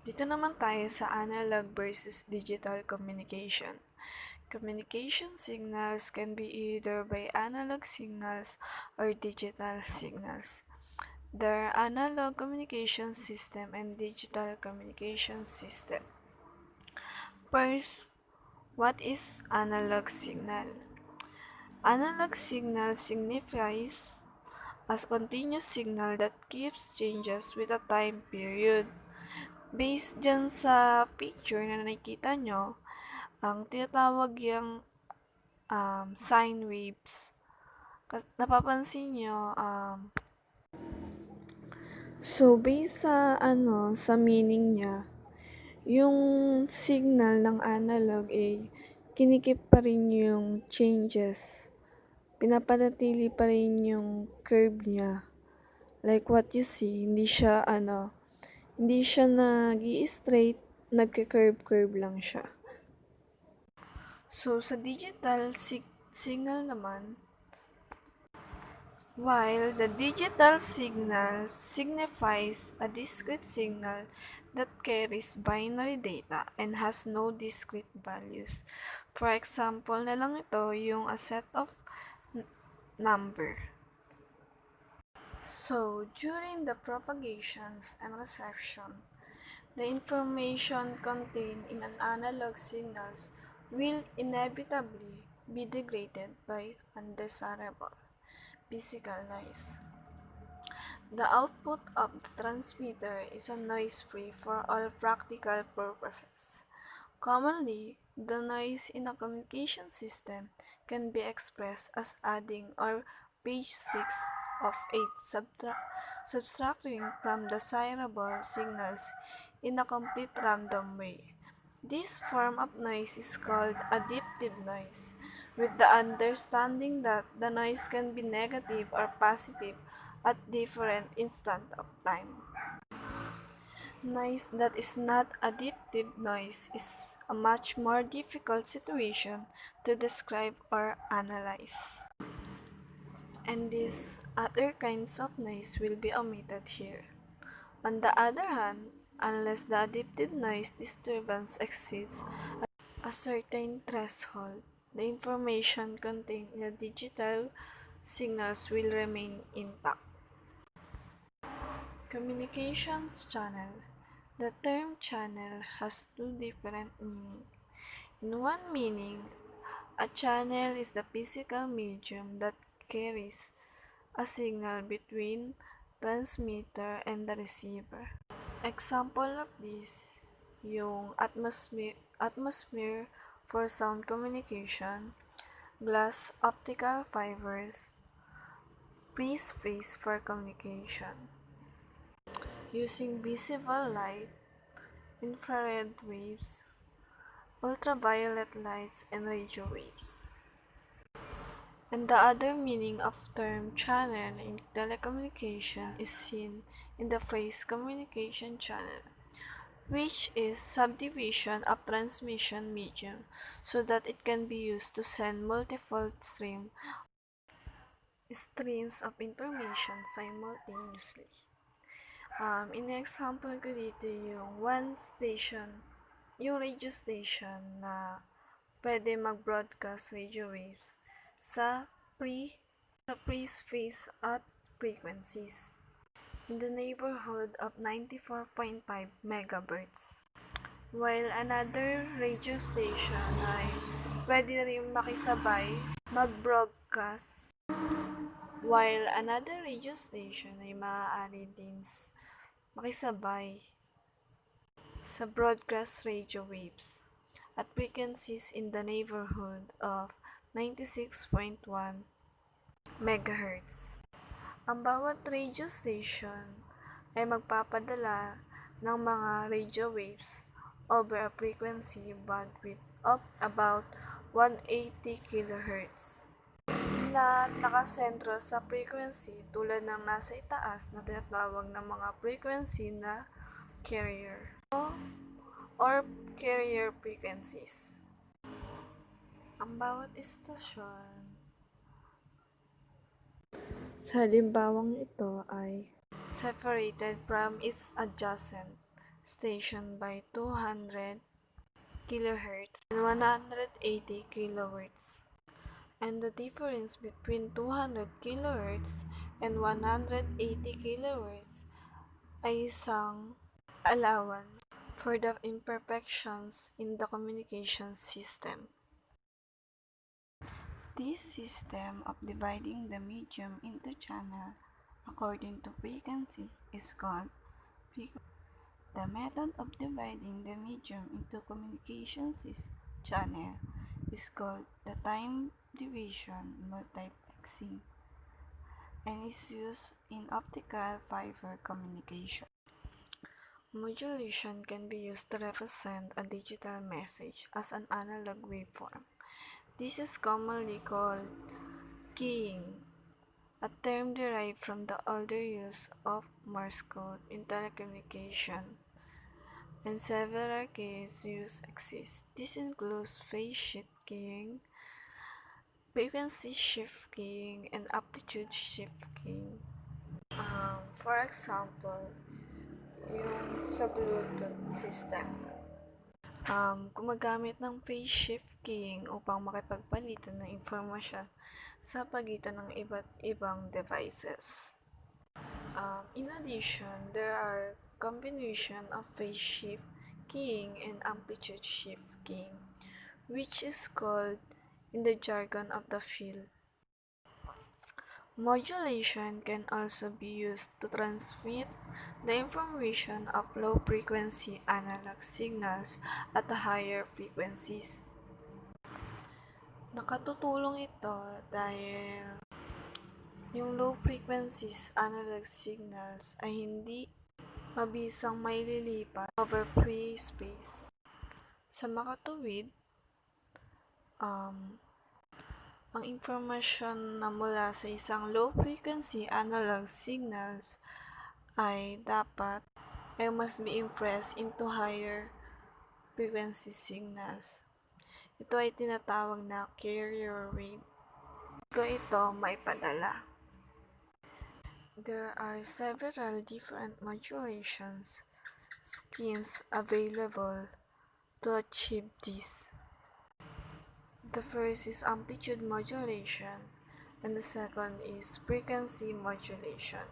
Dito naman tayo sa analog versus digital communication. Communication signals can be either by analog signals or digital signals. There are analog communication system and digital communication system. First, what is analog signal? Analog signal signifies as continuous signal that keeps changes with a time period. Based dyan sa picture na nakikita nyo, ang tinatawag yung sine waves. Napapansin nyo, so based sa meaning niya, yung signal ng analog kinikip pa rin yung changes. Pinapanatili pa rin yung curve niya. Like what you see, hindi siya nag-i-straight, nagka-curve-curve lang siya. So, sa digital signal naman, while the digital signal signifies a discrete signal that carries binary data and has no discrete values. For example na lang ito, yung a set of number. So, during the propagations and reception, the information contained in an analog signals will inevitably be degraded by undesirable physical noise. The output of the transmitter is a noise-free for all practical purposes. Commonly, the noise in a communication system can be expressed as adding or page 6 of 8 subtracting from desirable signals in a complete random way. This form of noise is called additive noise, with the understanding that the noise can be negative or positive at different instants of time. Noise that is not additive noise is a much more difficult situation to describe or analyze. And these other kinds of noise will be omitted here. On the other hand, unless the additive noise disturbance exceeds a certain threshold, the information contained in the digital signals will remain intact. Communications channel. The term channel has two different meanings. In one meaning, a channel is the physical medium that carries a signal between transmitter and the receiver. Example of this, yung atmosphere for sound communication, glass optical fibers, phase for communication. Using visible light, infrared waves, ultraviolet lights, and radio waves. And the other meaning of term channel in telecommunication is seen in the phrase communication channel, which is subdivision of transmission medium so that it can be used to send multiple streams of information simultaneously. In-example ko dito yung one station, yung radio station na pwede mag-broadcast radio waves sa phase at frequencies in the neighborhood of 94.5 megahertz. While another radio station ay pwede rin makisabay mag-broadcast. While another radio station ay maaari din makisabay sa broadcast radio waves at frequencies in the neighborhood of 96.1 megahertz. Ang bawat radio station ay magpapadala ng mga radio waves over a frequency bandwidth of about 180 kHz na nakasentro sa frequency tulad ng nasa itaas na tinatawag ng mga frequency na carrier or carrier frequencies. Ang bawat istasyon sa halimbawang ito ay separated from its adjacent station by 200 kHz and 180 kHz. And the difference between 200 kHz and 180 kHz ay isang allowance for the imperfections in the communication system. This system of dividing the medium into channel according to frequency is called frequency. The method of dividing the medium into communication channel is called the time division multiplexing and is used in optical fiber communication. Modulation can be used to represent a digital message as an analog waveform. This is commonly called keying, a term derived from the older use of Morse code in telecommunication, and several keys use exist. This includes phase shift keying, frequency shift keying, and amplitude shift keying. For example, yung sa Bluetooth system, gumagamit ng phase shift keying upang makipagpalitan ng impormasyon sa pagitan ng iba't ibang devices. In addition, there are combination of phase shift keying and amplitude shift keying, which is called in the jargon of the field. Modulation can also be used to transmit the information of low-frequency analog signals at higher frequencies. Nakatutulong ito dahil yung low frequencies analog signals ay hindi mabisang maililipat over free space. Sa makatuwid, ang impormasyon na mula sa isang low frequency analog signals ay must be impressed into higher frequency signals. Ito ay tinatawag na carrier wave. Bago ito maipadala. There are several different modulations schemes available to achieve this. The first is amplitude modulation, and the second is frequency modulation.